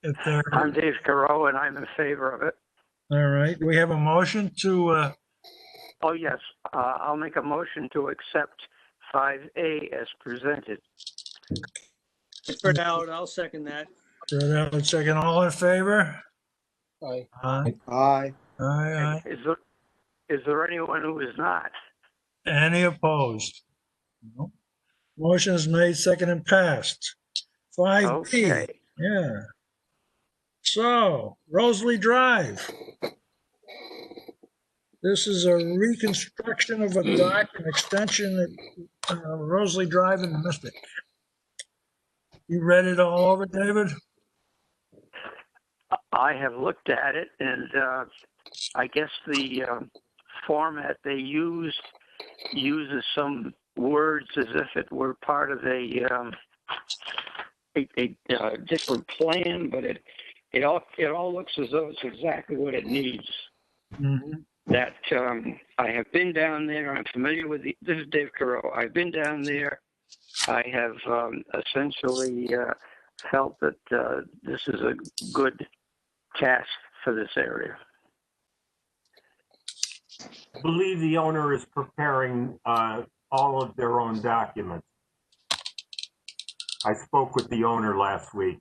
If there, I'm Dave Caro, and I'm in favor of it. all right, we have a motion to, Oh, yes, I'll make a motion to accept 5A as presented. Fred Howard, I'll second that. second, all in favor? Aye. Aye, Aye. aye, Is there anyone who is not? Any opposed? No. Motion is made, second, and passed. 5B, Okay. yeah. So, Rosalie Drive. This is a reconstruction of a dock and extension at Rosalie Drive in Mystic. You read it all over, David? I have looked at it, and I guess the format they used uses some words as if it were part of a different plan, but it all looks as though it's exactly what it needs. Mm-hmm. That I have been down there. I'm familiar with this is Dave Caro. I've been down there. I have essentially felt that this is a good task for this area. I believe the owner is preparing all of their own documents. I spoke with the owner last week.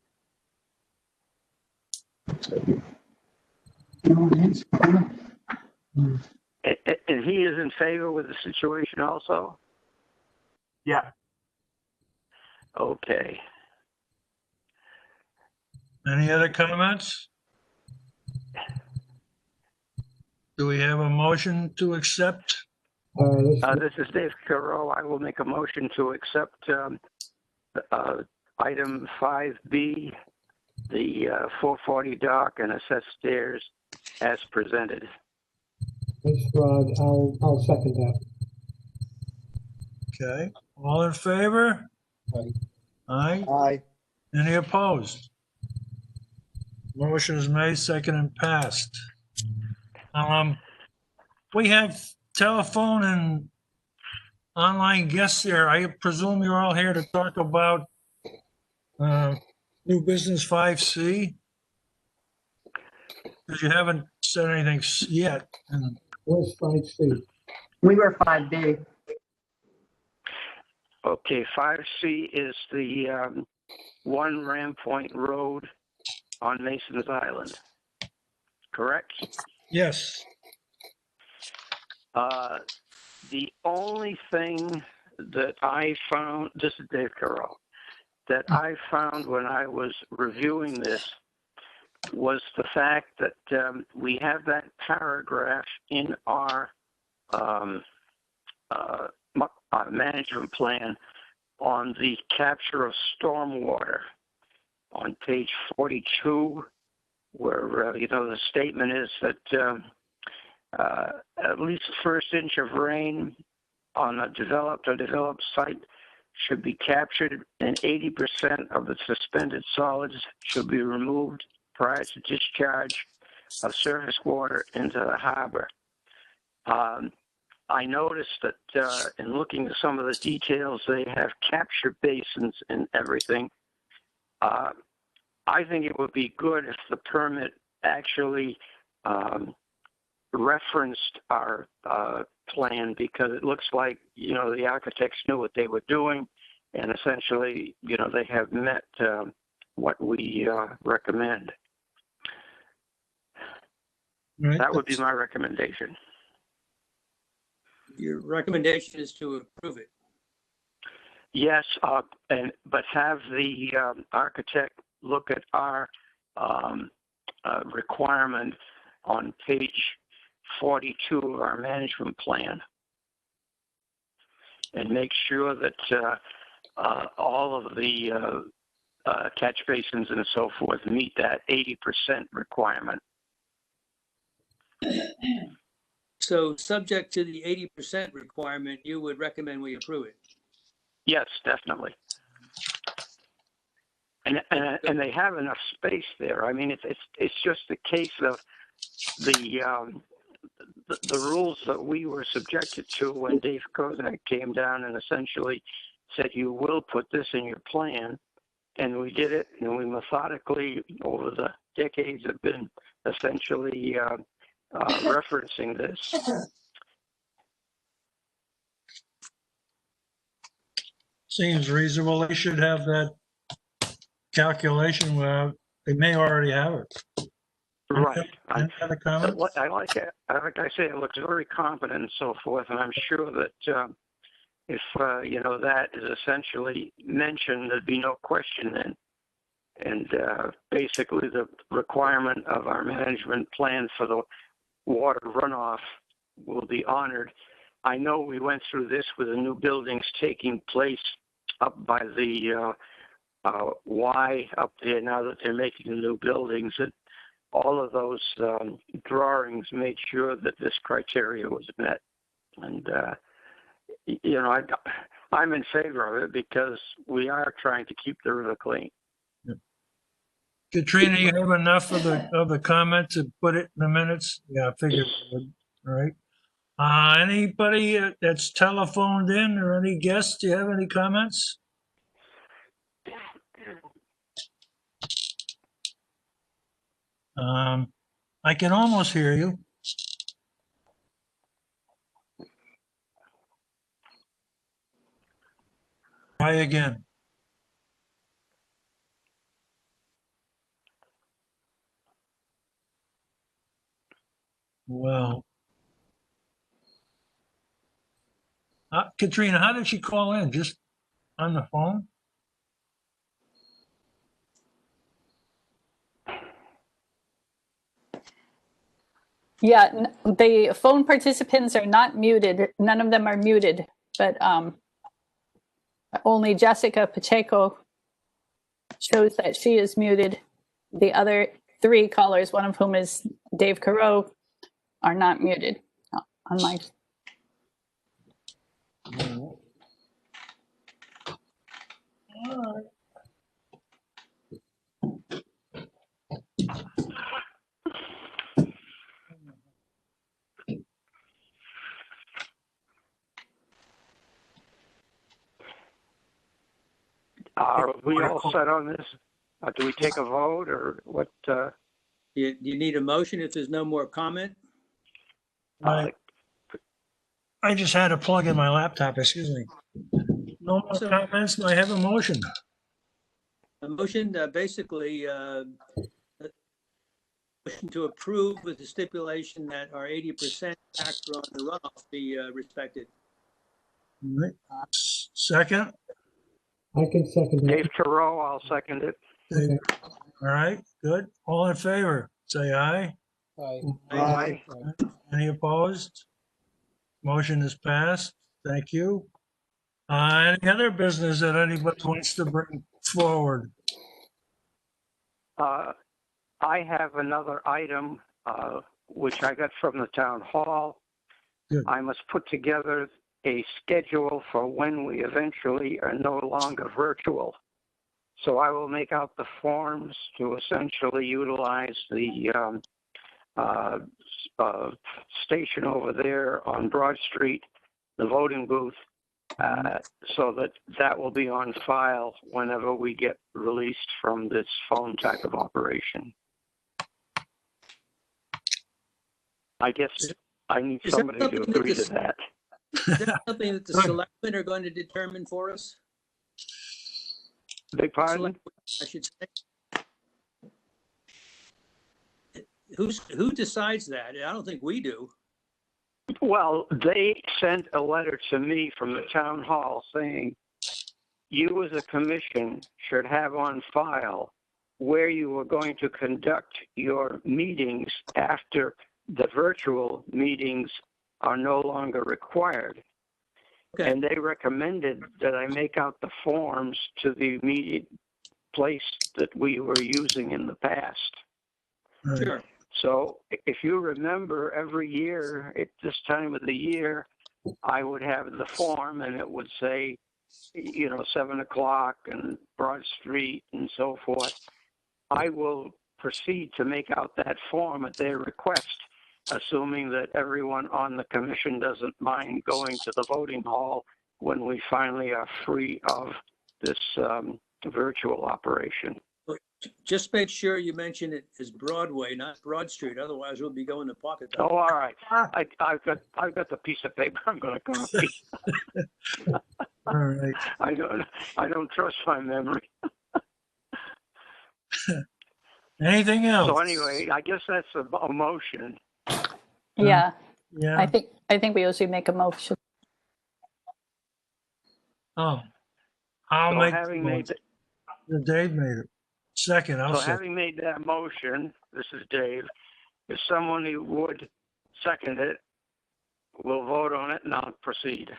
And he is in favor with the situation also? Yeah. Okay. Any other comments? Do we have a motion to accept? This is Dave Caro. I will make a motion to accept item 5B, the 440 dock and assessed stairs as presented. Thanks, Rod. I'll second that. Okay, all in favor? Aye. Aye. Aye. Any opposed? Motion is made, second, and passed. We have telephone and online guests here. I presume you're all here to talk about new business 5C? Because you haven't said anything yet. And Where's 5C? We were 5B. Okay, 5C is the 1 Ram Point Road on Mason's Island, correct? yes, The only thing that I found, this is Dave Carroll, that I found when I was reviewing this was the fact that we have that paragraph in our management plan on the capture of stormwater on page 42, where, the statement is that at least the first inch of rain on a developed or developed site should be captured, and 80% of the suspended solids should be removed prior to discharge of surface water into the harbor. I noticed that in looking at some of the details, they have capture basins and everything. I think it would be good if the permit actually referenced our plan, because it looks like, the architects knew what they were doing, and essentially, they have met what we recommend. right. That would be my recommendation. Your recommendation is to approve it. Yes, but have the architect look at our requirement on page 42 of our management plan, and make sure that all of the catch basins and so forth meet that 80% requirement. So subject to the 80% requirement, you would recommend we approve it? Yes, definitely. And they have enough space there. I mean, it's just a case of the rules that we were subjected to when Dave Kozak came down and essentially said, you will put this in your plan. and we did it, and we methodically, over the decades, have been essentially referencing this. Seems reasonable. They should have that calculation. They may already have it. Right. Any other comments? I like it. Like I say, it looks very competent and so forth, and I'm sure that if that is essentially mentioned, there'd be no question then. And basically, the requirement of our management plan for the water runoff will be honored. I know we went through this with the new buildings taking place up by the Y up there. Now that they're making the new buildings, that all of those drawings made sure that this criteria was met. And I'm in favor of it because we are trying to keep the river clean. Katrina, you have enough of the comments to put it in the minutes? Yeah, I figured you would. All right. Anybody that's telephoned in or any guests, do you have any comments? I can almost hear you. Try again. Well, Katrina, how did she call in? Just on the phone? Yeah, the phone participants are not muted. None of them are muted, but only Jessica Pacheco shows that she is muted. The other 3 callers, one of whom is Dave Carew, are not muted on my. All right. Are we all set on this? Do we take a vote or what? You need a motion if there's no more comment? I just had to plug in my laptop, excuse me. No more comments, I have a motion. A motion, basically, motion to approve with the stipulation that our 80% factor on the runoff be respected. All right. Second, I can second that. Dave Carew, I'll second it. all right, good. All in favor, say aye. Aye. Any opposed? Motion is passed. Thank you. Any other business that anybody wants to bring forward? I have another item, which I got from the town hall. Good. I must put together a schedule for when we eventually are no longer virtual. So I will make out the forms to essentially utilize the station over there on Broad Street, the voting booth, so that will be on file whenever we get released from this phone type of operation. I guess I need Is that somebody to something that agree the- to that. Is that something that the selectmen are going to determine for us? Beg pardon? I should say. Who decides that? I don't think we do. Well, they sent a letter to me from the town hall saying, you as a commission should have on file where you were going to conduct your meetings after the virtual meetings are no longer required. Okay. And they recommended that I make out the forms to the immediate place that we were using in the past. All right. Sure. So if you remember, every year at this time of the year, I would have the form and it would say, 7 o'clock and Broad Street and so forth. I will proceed to make out that form at their request, assuming that everyone on the commission doesn't mind going to the voting hall when we finally are free of this virtual operation. Just make sure you mention it as Broadway, not Broad Street. Otherwise, we'll be going to Pawcatuck. Oh, all right. I've got the piece of paper I'm going to copy. All right. I don't trust my memory. Anything else? So anyway, I guess that's a motion. Yeah, Yeah. I think we usually make a motion. Oh, I'll So make. having made Dave made it. Second, I'll so second. having made that motion, this is Dave. If someone who would second it, we'll vote on it and I'll proceed.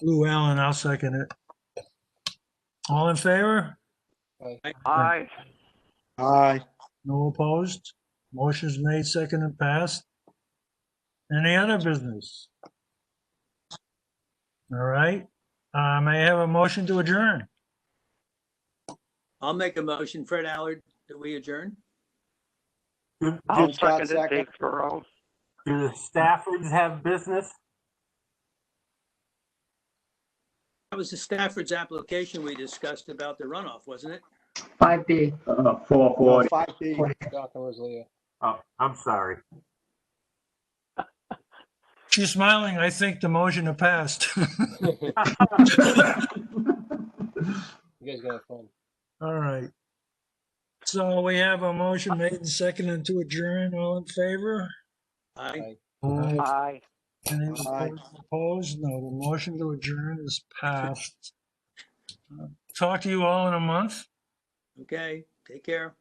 Lou Allen, I'll second it. All in favor? Aye. Aye. No opposed? Motion's made, second and passed. Any other business? All right. May I have a motion to adjourn? I'll make a motion. Fred Allard, that we adjourn? I'll Jim Scott, second it, Dave Thoreau. Do the Staffords have business? That was the Stafford's application we discussed about the runoff, wasn't it? 5B. 440. 5B. Dr. Rosalia. Oh, I'm sorry. She's smiling. I think the motion has passed. You guys got fun. All right. So we have a motion made and seconded to adjourn. All in favor? Aye. Aye. Aye. Any Aye. opposed? No, the motion to adjourn is passed. Talk to you all in a month. Okay, take care.